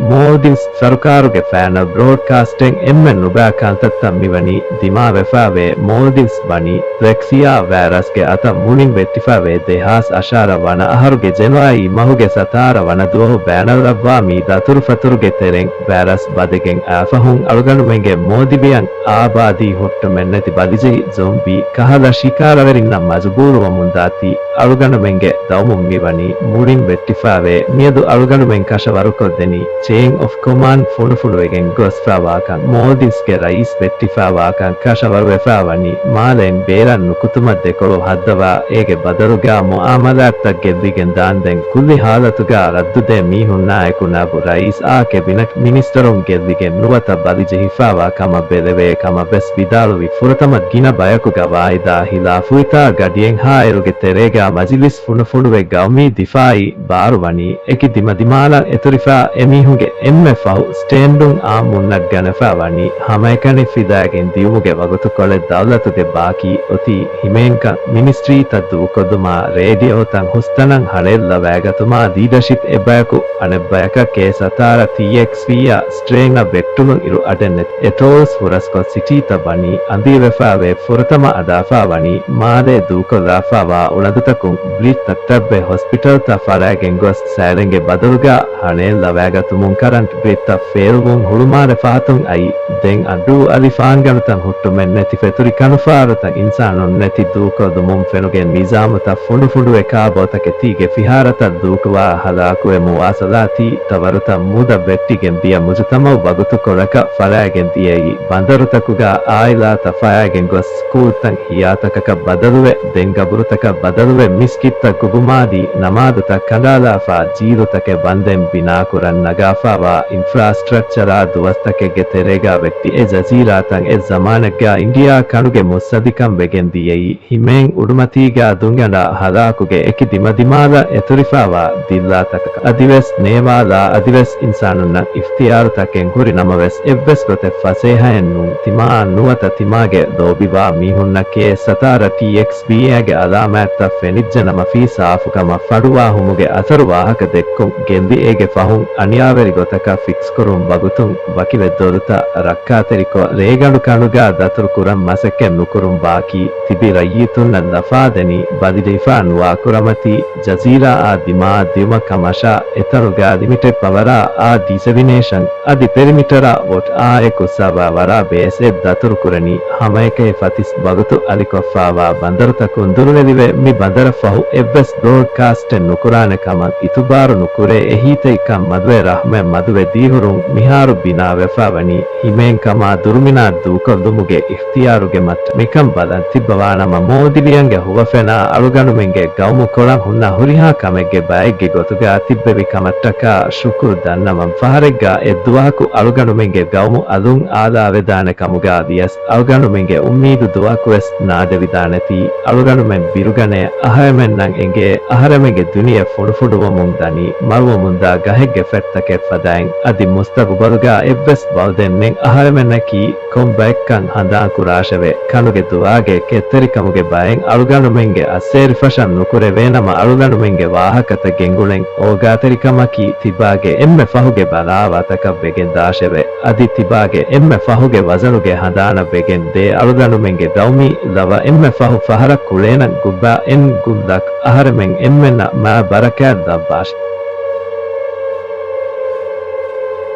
Maldives Sarkaruge fan broadcasting emmen nubakantata mivani dima vefave Maldives bani Rexia virus ge ata munin vettifave dehas ashara wana aharuge January mahuge satara wana duho banner rabwa mi datur faturuge tereng virus badegen afahun aluganu menge Maldivian abadi hottu menneti badiji zombie kahala shikara verinna majburu mundati aluganu menge dawmum mivani munin vettifave miedu aluganu men kashawarukodeni chain of command fulufuluwegen gosfrawakan Maldives ge rais vettifawakan kashawaru vefawani malen beran nukutuma dekolo haddawa ege badaruga muamalatta geddigen danden kulli halatuga raddude mihunna ekunabu rais aake binak ministeron geddigen nuwata badije hifawa kama beleve kama bes bidaluwi furatamat gina bayakuga waida hilafuita gadien ha eruge terega majlis funufuluwe gawmi difai baruwani eki dimala eturifa emihunge emme fahu standung a munnak ganafawani hamaikani fidagen diumuge wagutu kole dawlatuge baki oti himenka ministry taddu koduma radio tan hustanan halella wagatuma leadership ebayaku anebbayaka ke satara txvia straina vettumun iru adennet etols furasko city tabani andiwefave furatama adafawani made duko rafawa uladutakum blit tattabbe hospital ta faragen gos salenge badurga hanella wagatumun current britta failmun hulumare faatun ai den adu alifan ganutan huttumen neti feturi kanufaratan insanon neti duko dumun fenugen mizamuta fundu eka botake tige fiharata dukuwa halakuwe muwasalati tawaruta muda vettigen biya mujutama wagutu koraka faragen diyei bandarutakuga aila tafayagen gos schooltan hiyatakaka badaluwe den gaburutaka badaluwe miskitta gubumadi namaduta kandalafa jirutake banden binakuran nagafawa infrastructure duwastake geterega vetti e jaziratan e zamanagga india kanuge musadikam vegen diyei himen udumatiga dungana halakuge eki dimala eturifawa dillataka adives nevada adives insanunna iftiyarutaken huri namaves evves gote fasehaennu tima nuwata timage dobiwa mihunna ke satara txba ge alamatta fenijjana mafisa afukama faduwa humuge atharuwa haka dekkum gendi ege fahun aniyaveri gotaka fix kurum bagutun wakive doruta rakkateriko regalu kanuga datur kuram masakke nukurum baki tibira yitunna lafadeni badideifa nuwa kuramati jazira a dima dima kamasha etaruga limited pawara a dissemination adi perimetera vot a ekusava vara base datur kurani hamaike fatis bagutu alikofawa bandaruta kundurunelive mi bandara fahu evves broadcast nukurane kama itubaru nukure ehite ikam madwe rahme madwe dihurun miharu bina vefawani himen kama durumina duko dumuge ikhtiyaruge mat mikam badan tibbawana ma modiviyange huwafena aluganumenge gawmu kolan hunna huriha kamegge baegge gotuga tibbevi kamattaka shukur dannamam faharegga edduwaku aluganumenge gawmu alun aada vedane kamuga dias aluganumenge ummidu duwaku es naade vidaneti aluganumen birugane ahaymennan enge aharamenge duniya fudufuduwa mundani marwa munda gahegge fettake fadain adi mustagu baruga evves baldennen aharamennaki comebackkan handan kurashave kanuge duwage ketterikamuge baen aluganumenge aseri fashan nukure venama aluganumenge wahakata gengulen ogaterikamaki tibage emme fahuge balawataka vegen dasheve adi tibage emme fahuge wazanuge handana vegen de aluganumenge dawmi lava emme fahu fahara kulena gubba en guldak aharamen emmenna ma barakat dabbash.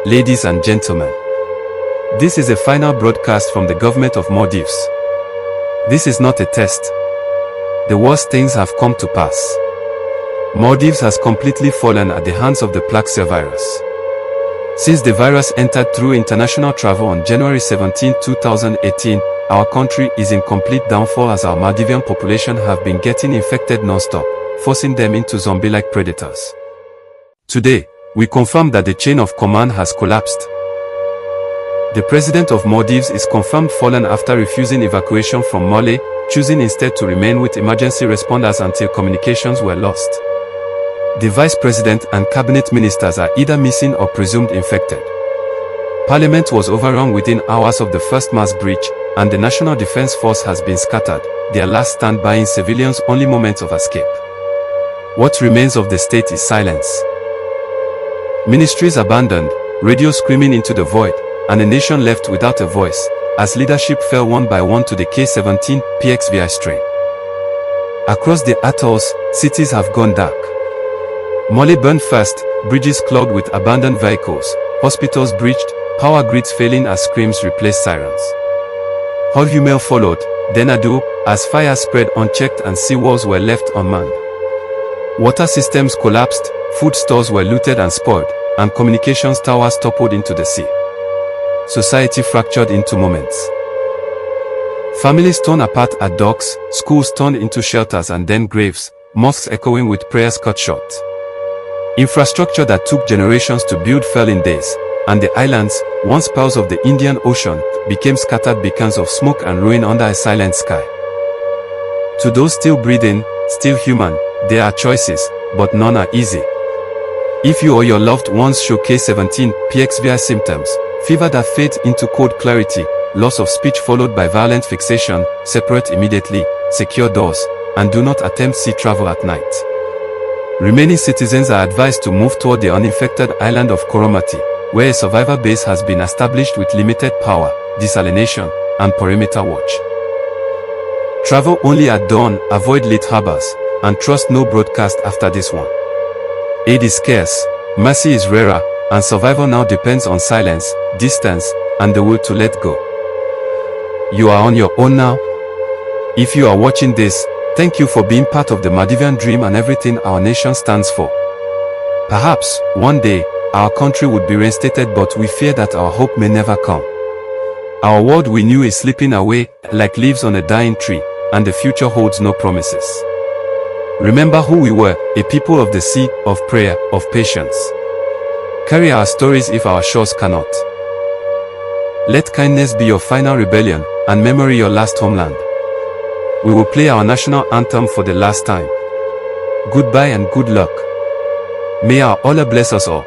Ladies and gentlemen, this is a final broadcast from the government of Maldives. This is not a test. The worst things have come to pass. Maldives has completely fallen at the hands of the plague virus. Since the virus entered through international travel on January 17, 2018, our country is in complete downfall as our Maldivian population have been getting infected non-stop, forcing them into zombie-like predators. Today, we confirm that the chain of command has collapsed. The president of Maldives is confirmed fallen after refusing evacuation from Mole, choosing instead to remain with emergency responders until communications were lost. The vice president and cabinet ministers are either missing or presumed infected. Parliament was overrun within hours of the first mass breach, and the National Defense Force has been scattered, their last stand buying civilians only moments of escape. What remains of the state is silence. Ministries abandoned, radio screaming into the void, and a nation left without a voice, as leadership fell one by one to the K-17 PXVI strain. Across the atolls, cities have gone dark. Mole burned first, bridges clogged with abandoned vehicles, hospitals breached, power grids failing as screams replaced sirens. Holhumel followed, then Ado, as fire spread unchecked and seawalls were left unmanned. Water systems collapsed, food stores were looted and spoiled, and communications towers toppled into the sea. Society fractured into moments. Families torn apart at docks, schools turned into shelters and then graves, mosques echoing with prayers cut short. Infrastructure that took generations to build fell in days, and the islands, once pearls of the Indian Ocean, became scattered beacons of smoke and ruin under a silent sky. To those still breathing, still human, there are choices, but none are easy. If you or your loved ones show K-17 PXVI symptoms, fever that fades into cold clarity, loss of speech followed by violent fixation, separate immediately, secure doors, and do not attempt sea travel at night. Remaining citizens are advised to move toward the uninfected island of Koromati, where a survivor base has been established with limited power, desalination, and perimeter watch. Travel only at dawn, avoid late harbors, and trust no broadcast after this one. Aid is scarce, mercy is rarer, and survival now depends on silence, distance, and the will to let go. You are on your own now. If you are watching this, thank you for being part of the Maldivian dream and everything our nation stands for. Perhaps, one day, our country would be reinstated, but we fear that our hope may never come. Our world we knew is slipping away, like leaves on a dying tree, and the future holds no promises. Remember who we were, a people of the sea, of prayer, of patience. Carry our stories if our shores cannot. Let kindness be your final rebellion, and memory your last homeland. We will play our national anthem for the last time. Goodbye and good luck. May our Allah bless us all.